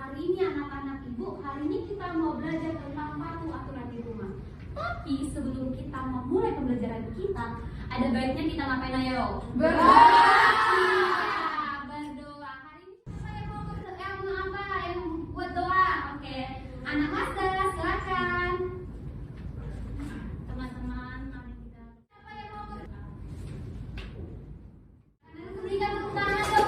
hari ini anak-anak ibu, hari ini kita mau belajar tentang patuh aturan di rumah. Tapi sebelum kita memulai pembelajaran kita, ada baiknya kita ngapain ayo? Berdoa. Berdoa. Hari ini siapa yang mau yang buat doa? Oke, anak Mazda silakan. Teman-teman, mari kita. Siapa yang mau berdoa? Berikan tepuk tangan dong.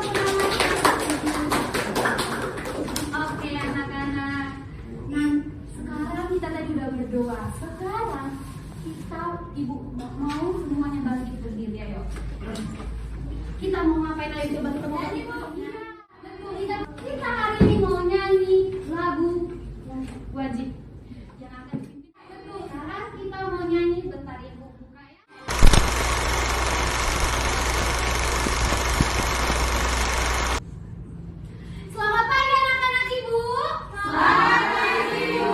Oke anak-anak. Nah, sekarang kita tadi udah berdoa. Sekarang kita ibu mau semuanya bangkit berdiri ayo. Kita mau ngapain ayo coba kita mau nyanyi. Betul, kita hari ini mau nyanyi lagu yang wajib yang akan dipimpin. Betul, sekarang kita mau nyanyi bentar ibu buka ya. Selamat pagi anak-anak ibu. Selamat pagi ibu.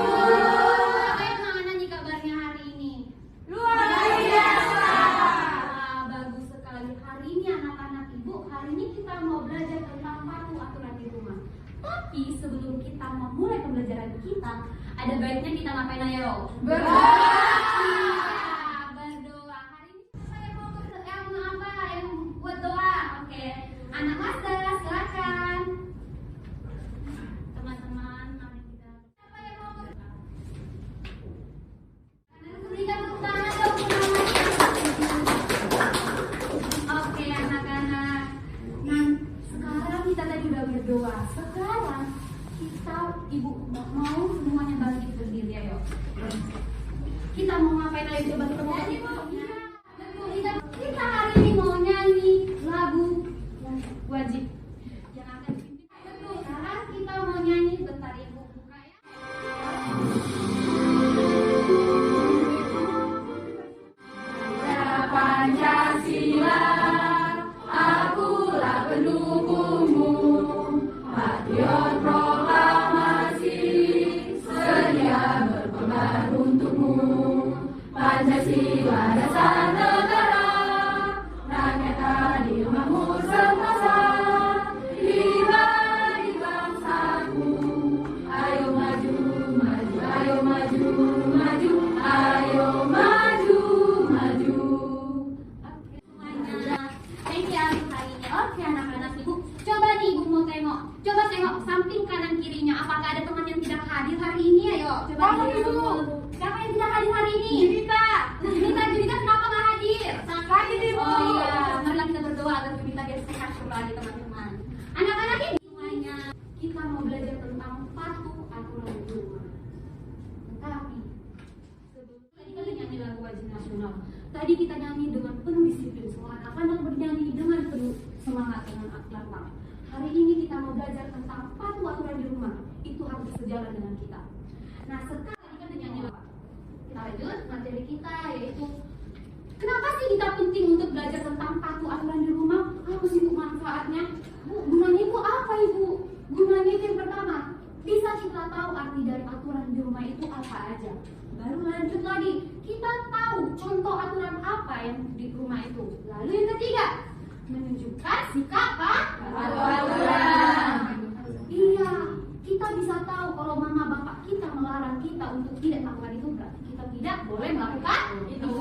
Bagaimana nih kabarnya hari ini? Luar biasa. Wah, bagus sekali. Hari ini anak-anak ibu, hari ini kita mau belajar tentang patuh aturan di rumah. Tapi sebelum kita memulai pembelajaran kita, ada baiknya kita ngapain ayo? Berdoa. Berdoa. Hari ini siapa yang mau yang buat doa? Oke, anak Mazda silakan. Teman-teman, mari kita. Siapa yang mau berdoa? Berikan tepuk tangan dong. Oke anak-anak. Nah, sekarang kita tadi udah berdoa. Sekarang kita ibu mau semuanya bangkit berdiri ayo. Kita mau ngapain ayo coba kita mau nyanyi. Betul, kita hari ini mau nyanyi lagu yang wajib yang akan dipimpin. Betul, sekarang kita mau nyanyi bentar ibu buka ya. Pancasila, akulah pendukungmu. Patriot proklamasi, sedia berkorban untukmu. Pancasila dasar negara, rakyat adil makmur semasa. Pribadi bangsaku, ayo maju, maju, ayo maju, maju, ayo maju, maju. Oke semuanya, thank you hari ini. Oke anak-anak ibu, coba nih ibu mau tengok, coba tengok samping kanan kirinya. Apakah ada teman yang tidak hadir hari ini? Ayo, coba ibu. Siapa yang tidak hadir hari ini? Junita, kenapa nggak hadir? Hadir ibu. Oh iya, marilah kita berdoa agar Junita biar sehat kembali teman-teman. Anak-anak ini semuanya, kita mau belajar tentang patuh aturan di rumah. Tapi sebelum tadi kita nyanyi lagu wajib nasional. Tadi kita nyanyi dengan penuh disiplin, semua anak-anak bernyanyi dengan penuh semangat dengan lantang. Hari ini kita mau belajar tentang patuh aturan di rumah. Itu harus sejalan dengan kita. Nah, sekarang tadi kita nyanyi apa? Kita lanjut materi kita, yaitu kenapa sih kita penting untuk belajar tentang patuh aturan di rumah? Apa sih bu manfaatnya? Bu, gunanya itu apa ibu? Gunanya itu yang pertama, bisa kita tahu arti dari aturan di rumah itu apa aja. Baru lanjut lagi, kita tahu contoh aturan apa yang di rumah itu. Lalu yang ketiga, menunjukkan sikap aturan. Iya, kita bisa tahu kalau mama bapak kita melarang kita untuk tidak melakukan itu, berarti kita tidak boleh melakukan itu.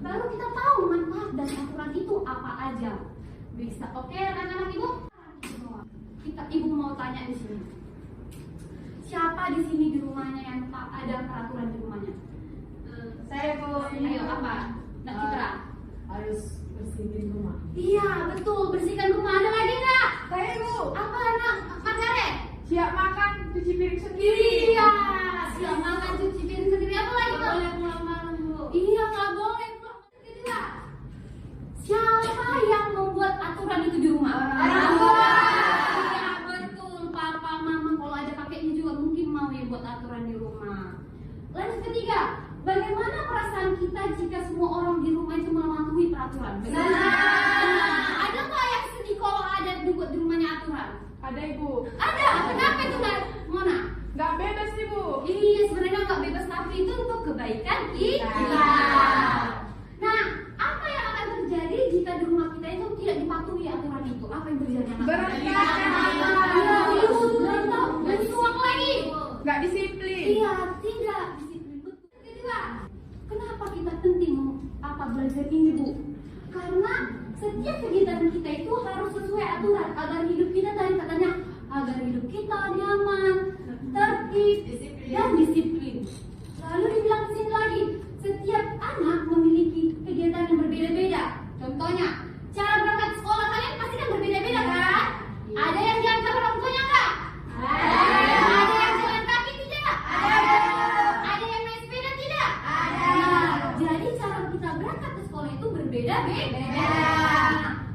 Baru kita tahu manfaat dan aturan itu apa aja. Bisa, oke anak-anak ibu? Ibu mau tanya di sini. Siapa di sini di rumahnya yang tak ada peraturan di rumahnya? Saya bu. Ayo apa? Nak Citra? Harus bersihin rumah. Iya betul, bersihkan rumah. Ada lagi nggak? Saya bu. Apa anak Margaret? Siap makan, cuci piring sendiri. Iya, siap makan, cuci piring sendiri. Apa lagi bu? Boleh pulang malam bu. Iya nggak boleh pulang sendiri lah. Siapa yang membuat aturan itu di rumah? Orang tua. Iya betul, papa, mama. Kalau ada kakeknya juga mungkin mau ya buat aturan di rumah. Lanjut ketiga, bagaimana perasaan kita jika semua orang di rumah itu mematuhi peraturan? Benar. Ada nggak yang sedih kalau ada dibuat di rumahnya aturan? Ada ibu. Ada. Kenapa itu nggak, Mona? Nggak bebas nih bu. Iya sebenarnya nggak bebas, tapi itu untuk kebaikan kita. Nah, apa yang akan terjadi jika di rumah kita itu tidak dipatuhi aturan itu? Apa yang terjadi? Berantakan. Iya, berantakan. Nggak disiplin. Iya, tidak disiplin. Betul. Kedua, kenapa kita penting belajar ini, Bu? Karena setiap kegiatan kita itu harus sesuai aturan agar hidup kita tadi katanya agar hidup kita nyaman, tertib, dan disiplin. Lalu dibilang di sini lagi, setiap anak memiliki kegiatan yang berbeda-beda. Contohnya, cara berangkat sekolah kalian pasti kan berbeda-beda kan? Ada yang diantar orang tuanya enggak? Ada yang jalan kaki tidak? Ada yang naik sepeda tidak? Nah, jadi cara kita berangkat ke sekolah itu berbeda-beda.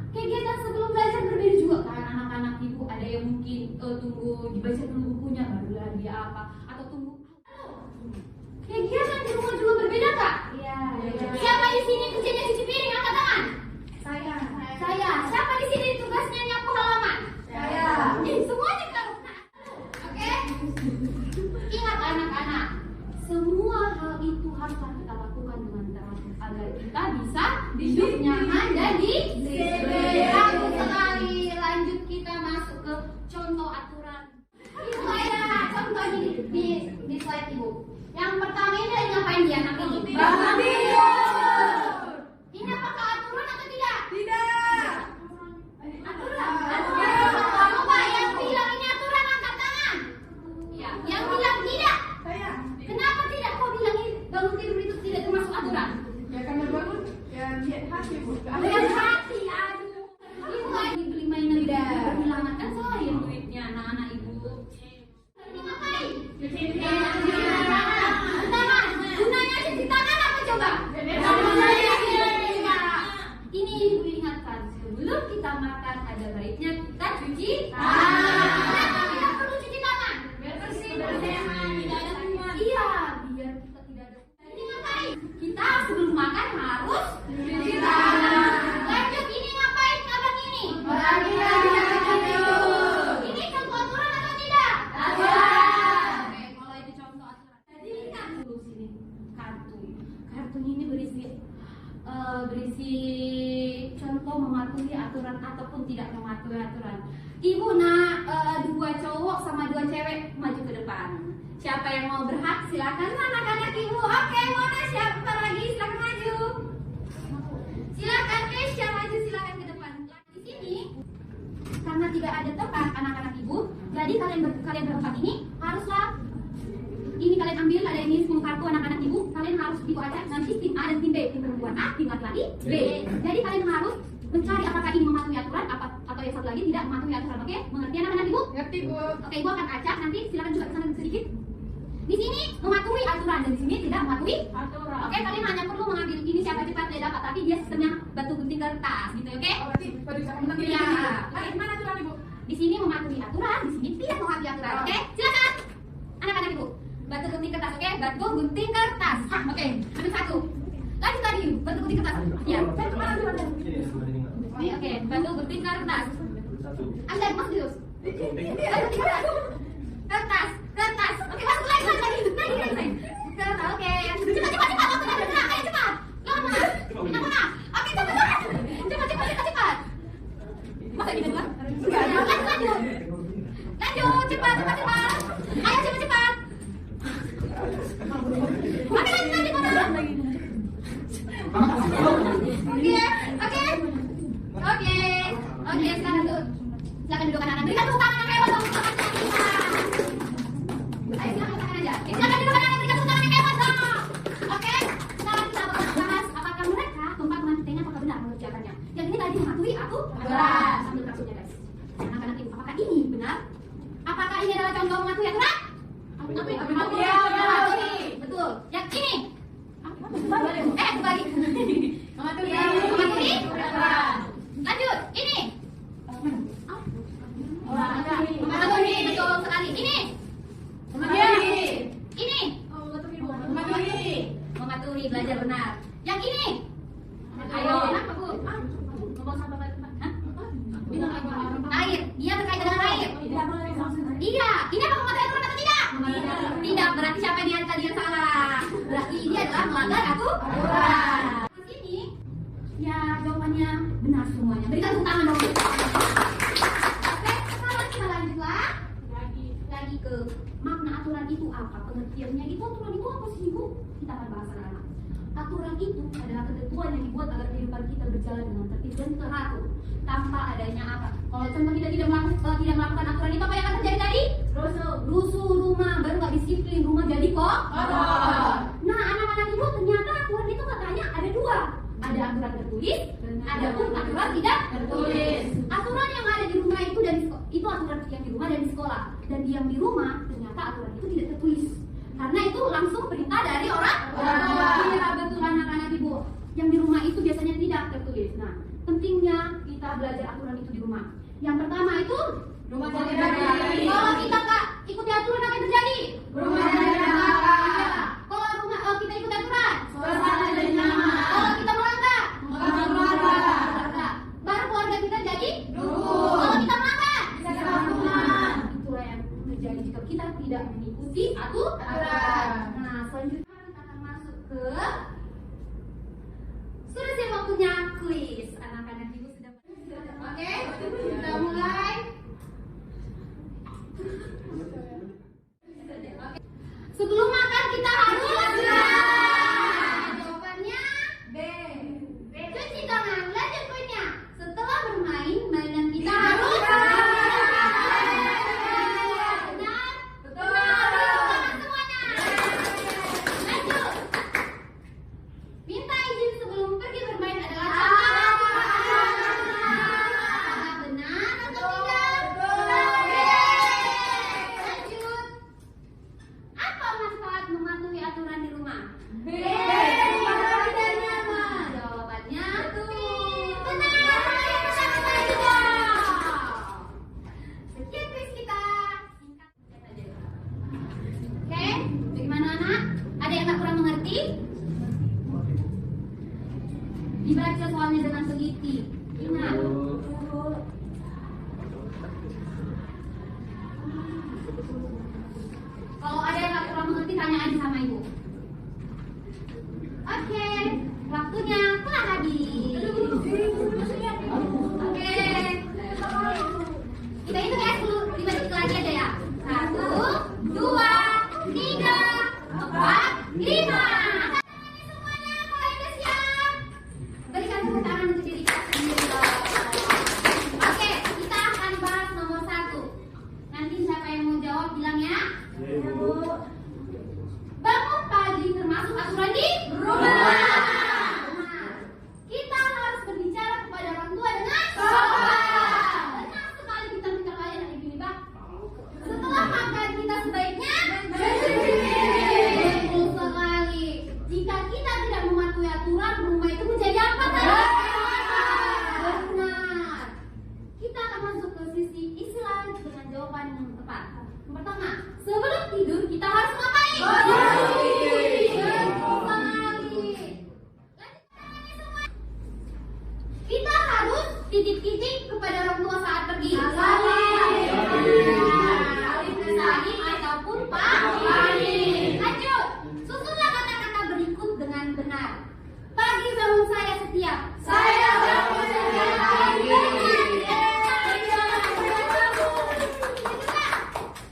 Kegiatan sebelum belajar berbeda juga kan anak-anak ibu. Ada yang mungkin tunggu dibaca dulu bukunya barulah dia apa, atau tunggu. Kegiatan di rumah juga berbeda kak? Iya. Siapa di sini kerjanya cuci piring angkat tangan? Saya. Siapa di sini tugasnya nyapu halaman? Saya. Semuanya kita lakukan. Oke? Ingat anak-anak, semua hal itu haruslah kita lakukan dengan teratur agar kita bisa hidup nyaman dan disiplin. Bagus sekali. Lanjut kita masuk ke contoh aturan. Ibu ada contoh di slide ibu. Yang pertama ini lagi ngapain dia anak ini? Bangun tidur. Ini apakah aturan atau tidak? Tidak. Aturan. Coba yang bilang ini aturan angkat tangan. Ya. Yang bilang tidak. Saya. Kenapa tidak? Kau bilang ini bangun tidur itu tidak termasuk aturan? Ya karena bangun ya lihat hati, Bu. Lihat hati, aduh. Ibu lagi beli mainan berhilangan kan saya duitnya anak-anak ibu. Ini ngapain? Gunanya cuci tangan apa coba? Ini ibu ingatkan, sebelum kita makan ada baiknya kita cuci tangan. Kenapa kita perlu cuci tangan? Biar bersih, bersehat, tidak ada kuman. Iya, biar kita tidak ada. Ini ngapain? Kita sebelum makan harus cuci tangan. Lanjut, ini ngapain abang ini? Ini contoh aturan atau tidak? Aturan. Oke, kalau itu contoh aturan. Jadi lihat dulu sini kartu. Kartu ini berisi contoh mematuhi aturan ataupun tidak mematuhi aturan. Ibu nak dua cowok sama dua cewek maju ke depan. Siapa yang mau berhak silakan anak-anak ibu. Oke, mana siapa lagi silakan maju. Silakan Kesha maju silakan ke depan. Di sini karena tidak ada tempat anak-anak ibu, jadi kalian berempat ini haruslah ini kalian ambil ada ini 10 kartu anak-anak ibu, kalian harus dibaca nanti tim A dan tim B, tim perempuan A, tim laki-laki B. Jadi kalian harus mencari apakah ini mematuhi aturan atau yang satu lagi tidak mematuhi aturan. Oke, mengerti anak-anak ibu? Ngerti, Bu. Oke, ibu akan acak nanti silakan juga kesana sedikit. Di sini mematuhi aturan dan di sini tidak mematuhi aturan. Oke, kalian hanya perlu mengambil ini siapa cepat dia dapat, tapi dia sistemnya batu gunting kertas gitu, oke? Oh, berarti baru bisa menang. Iya. Oke, mana aturan, Ibu? Di sini mematuhi aturan, di sini tidak mematuhi aturan. Oke, silakan anak-anak ibu. Batu gunting kertas, oke? Batu gunting kertas. Oke, ambil satu. Lanjut lagi, batu gunting kertas. Ya, saya kemana aturannya? Oke, batu gunting kertas. Anda mas Dius. Kertas. Oke, masuk lagi. Kertas, oke. Cepat. Waktunya bergerak, ayo cepat. Lama. Oke, cepat. Masa gitu kan? Lanjut, cepat. Ayo cepat. Oke, lanjut mana? Oke, sekarang tuh. Silakan duduk anak-anak. Berikan tepuk tangan yang hebat dong. Ayo silakan tangan aja. Silakan duduk anak-anak. Berikan tepuk tangan yang hebat dong. Oke, sekarang kita akan bahas apakah mereka tempat menantinya apakah benar mengerjakannya. Yang ini tadi mematuhi aturan. Sambil kasusnya guys. Anak-anak ibu, apakah ini benar? Apakah ini adalah contoh mematuhi aturan? Mematuhi. Betul. Yang ini? Kembali. Mematuhi aturan. Lanjut, ini. Mematuhi, betul sekali. Ini. Ini. Mematuhi, belajar benar. Yang ini. Ayo, kenapa Bu? Air, dia berkaitan dengan air. Iya, ini apa mematuhi aturan atau tidak? Tidak, berarti siapa yang tadi yang salah? Berarti dia adalah melanggar aturan. Ini, ya jawabannya benar semuanya. Berikan tepuk tangan dong. Oke, sekarang kita lanjutlah lagi ke ke makna aturan itu apa, pengertiannya itu. Aturan itu apa sih Ibu? Kita akan bahas anak-anak. Aturan itu adalah ketentuan yang dibuat agar kehidupan kita berjalan dengan tertib dan teratur tanpa adanya apa. Kalau contoh kita tidak melakukan aturan itu, apa yang akan terjadi tadi? Rusuh rumah, baru nggak disiplin, rumah jadi kok kotor. Nah, anak-anak Ibu, ternyata aturan itu katanya ada dua. Ada aturan tertulis, ada pun aturan tidak tertulis. Aturan yang ada di rumah itu itu aturan yang di rumah dan di sekolah. Dan yang di rumah ternyata aturan itu tidak tertulis. Karena itu langsung perintah dari orang tua. Iya betul anak-anak Ibu. Yang di rumah itu biasanya tidak tertulis. Nah, pentingnya kita belajar aturan itu di rumah. Yang pertama itu rumah jadi berantakan. Kalau kita nggak ikuti aturan, apa yang terjadi? Rumah jadi berantakan. Kalau kita ikuti aturan, suasana jadi nyaman. Kalau kita melanggar, baru keluarga kita jadi rukun. Kalau kita melanggar, bisa kerukunan. Itulah yang terjadi jika kita tidak mengikuti aturan. Nah, selanjutnya kita akan masuk ke sudah siap waktunya kuis. Anak-anak Ibu sudah oke? Kita mulai. Sebelum makan kita harus jawabannya B. Cuci tangan. Lanjut poinnya. Setelah bermain, mainan kita harus benar. Betul. Tangan semuanya. Lanjut. Minta izin sebelum pergi bermain adalah benar atau tidak? Lanjut. Apa manfaat mematuhi aturan di rumah? B. Tidak nyaman. Jawabannya benar. Sekian kuis kita. Singkat saja. Oke, bagaimana anak? Ada yang tak kurang mengerti? Dibaca soalnya dengan teliti. Ingat. Kalau ada yang tak kurang mengerti, tanya aja sama Ibu. Oke, waktunya telah habis. Oke. Kita hitung ya, 5 detik lagi aja ya. 1, 2, 3, 4, 5. Semuanya, kalau udah siap, berikan tepuk tangan untuk diri kita sendiri. Oke, kita akan bahas nomor 1. Nanti siapa yang mau jawab bilang ya. Bangun pagi termasuk aturan di rumah. Kita harus berbicara kepada orang tua dengan sopan. Benar sekali kita minta kalian hari ini, Pak. Setelah makan kita sebaiknya betul sekali. Jika kita tidak mematuhi aturan, rumah itu menjadi apa tadi? Benar. Kita akan masuk ke sisi istilah dengan jawaban yang tepat. Yang pertama, sebelum tidur kita harus ngapain? Kita harus titip-titip kepada orang tua saat pergi. Salim ataupun Pak. Lanjut. Susunlah kata-kata berikut dengan benar. Pagi bangun saya setiap. Saya bangun setiap pagi.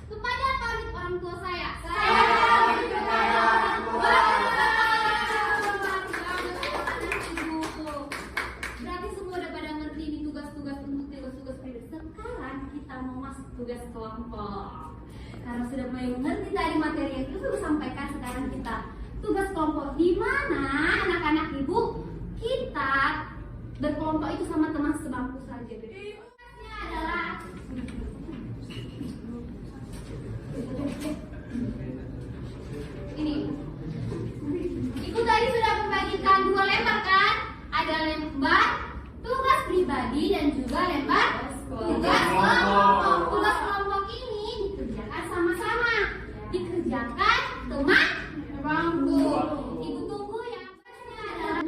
Kepada pamit orang tua saya. Saya pamit kepada orang tua. Berarti semua udah pada ngerti ini tugas-tugas untuk tugas-tugas pribadi. Sekarang kita mau masuk tugas kelompok. Karena sudah mulai mengerti tadi materi yang itu sudah sampaikan, sekarang kita tugas kelompok, di mana anak-anak Ibu kita berkelompok itu sama teman sebangku saja. Tugasnya adalah ini. Ibu tadi sudah membagikan 2 lembar kan? Ada lembar tugas pribadi dan juga lembar tugas kelompok. Tugas kelompok ini dikerjakan sama-sama. Dikerjakan teman bangku. Ibu tunggu ya. Tugasnya adalah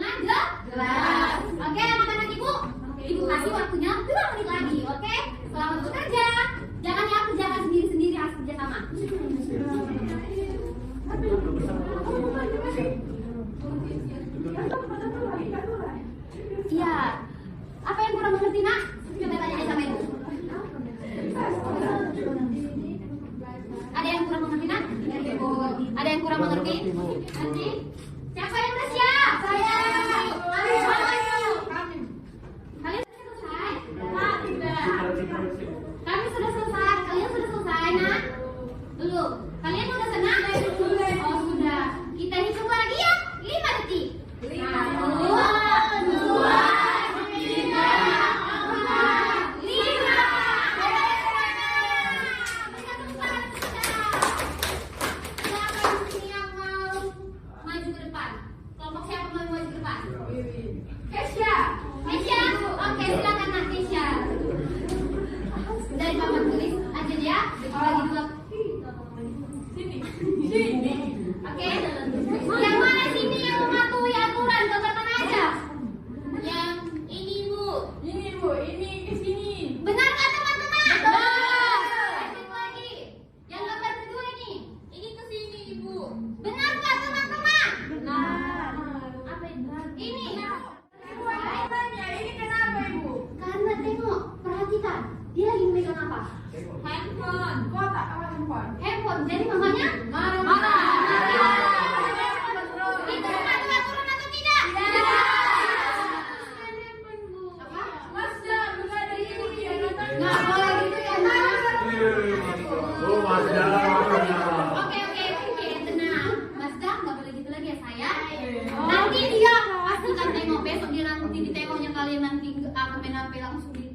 jelas. Oke anak-anak Ibu. Ibu kasih waktunya 2 menit lagi. Oke? Selamat bekerja. Jangan ya kerjakan sendiri-sendiri, harus kerja sama. Iya. Apa yang kurang mengerti, Nak? Coba tanya aja sama Ibu. Ada kurang mengerti nak? Ada yang kurang mengerti? Nanti siapa yang udah siap? Saya. Ayo. Kalian sudah selesai? Tidak. Kami sudah selesai. Kalian sudah selesai nak? Belum. Kalian udah senang? Oh sudah. Kita hitung lagi ya. 5 detik. 1, 2, 3, 4, 5. Maju ke depan. Kelompok siapa mau maju ke depan? Kesha. Kesha. Oke, silakan nak Kesha. Dari papan tulis aja ya. Bagi dua. Sini. Oke. Yang mana sini yang mematuhi aturan? Gambar mana aja? Yang ini Bu. Ini Bu, ini ke sini. Benarkah teman-teman? Benar. Lanjut lagi. Yang gambar kedua ini. Ini ke sini Ibu. Benarkah teman-teman? Benar. Apa itu? Ini. Ibu, aku tanya, ini kenapa Ibu? Karena tengok, perhatikan. Dia lagi memegang apa? Handphone. Kotak apa handphone? Handphone. Jadi mamanya marah. Itu mematuhi aturan atau tidak? Handphone Bu. Apa? Masya, bukan ada ini dia datang. Nggak boleh gitu ya nak. Oh, Mazda. Oke, tenang. Mazda nggak boleh gitu lagi ya sayang. Nanti dia pastikan tengok besok dia nanti ditengoknya kalian nanti akan main HP langsung ditunjuk.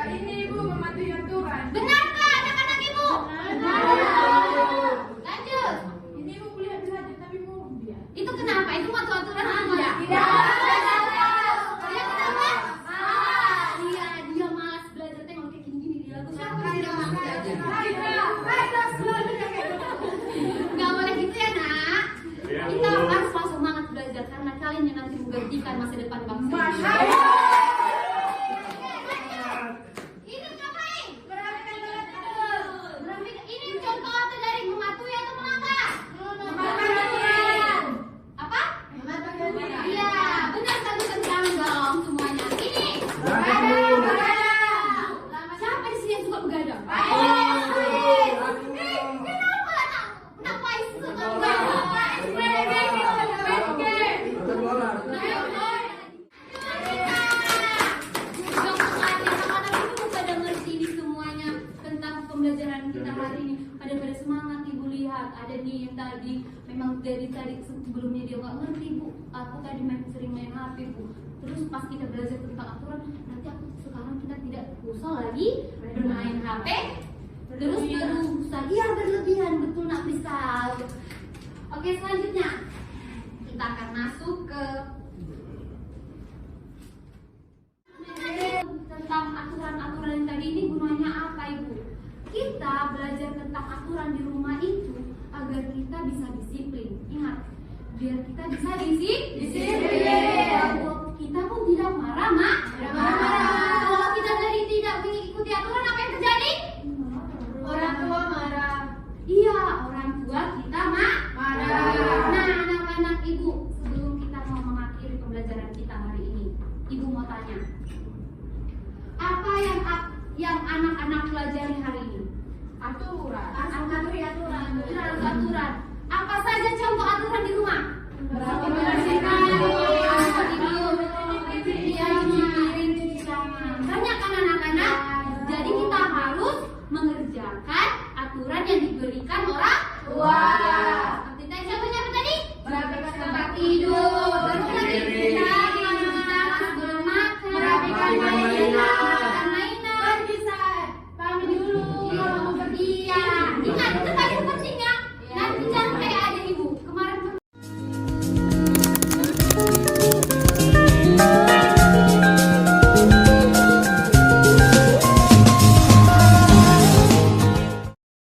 Ini Ibu mematuhi aturan. Benarkah anak-anak ibu? Lanjut. Ini Ibu kuliah belajar tapi mau dia. Itu kenapa? Itu mau aturan apa enggak? Tidak. Dia kenapa? Dia malas belajar. Tengok kayak gini dia. Siapa dia malas belajar? Nggak boleh gitu ya nak. Kita harus langsung semangat belajar karena kalian yang nanti menggantikan masa depan bangsa. Ini ngapain? Ini contoh apa dari mematuhi atau melanggar? Apa? Iya, benar satu tangan dong semuanya. Ini. Siapa di sini yang suka begadang? Kenapa nak? Kenapa suka begadang? Pembelajaran kita hari ini pada semangat ibu lihat ada nih yang tadi memang dari tadi sebelumnya dia nggak ngerti Bu, aku tadi sering main HP Bu, terus pas kita belajar tentang aturan nanti aku sekarang kita tidak usah lagi bermain HP terus berlebihan betul nak Prisal. Oke selanjutnya kita akan masuk ke tentang aturan-aturan yang tadi ini gunanya apa Ibu? Kita belajar tentang aturan di rumah itu agar kita bisa disiplin. Ingat, biar kita bisa disiplin. Kita pun tidak marah, Mak. Kalau kita dari tidak mengikuti aturan, apa yang terjadi? Orang tua marah. Iya, orang tua kita marah. Nah, anak-anak Ibu, sebelum kita mau mengakhiri pembelajaran kita hari ini, Ibu mau tanya, apa yang anak-anak pelajari hari ini? Aturan. Aturan. Apa saja contoh aturan di rumah? Membersihkan. Banyak kan anak-anak? Jadi kita harus mengerjakan aturan yang diberikan orang tua. Seperti siapa tadi? Tempat Tempat tidur,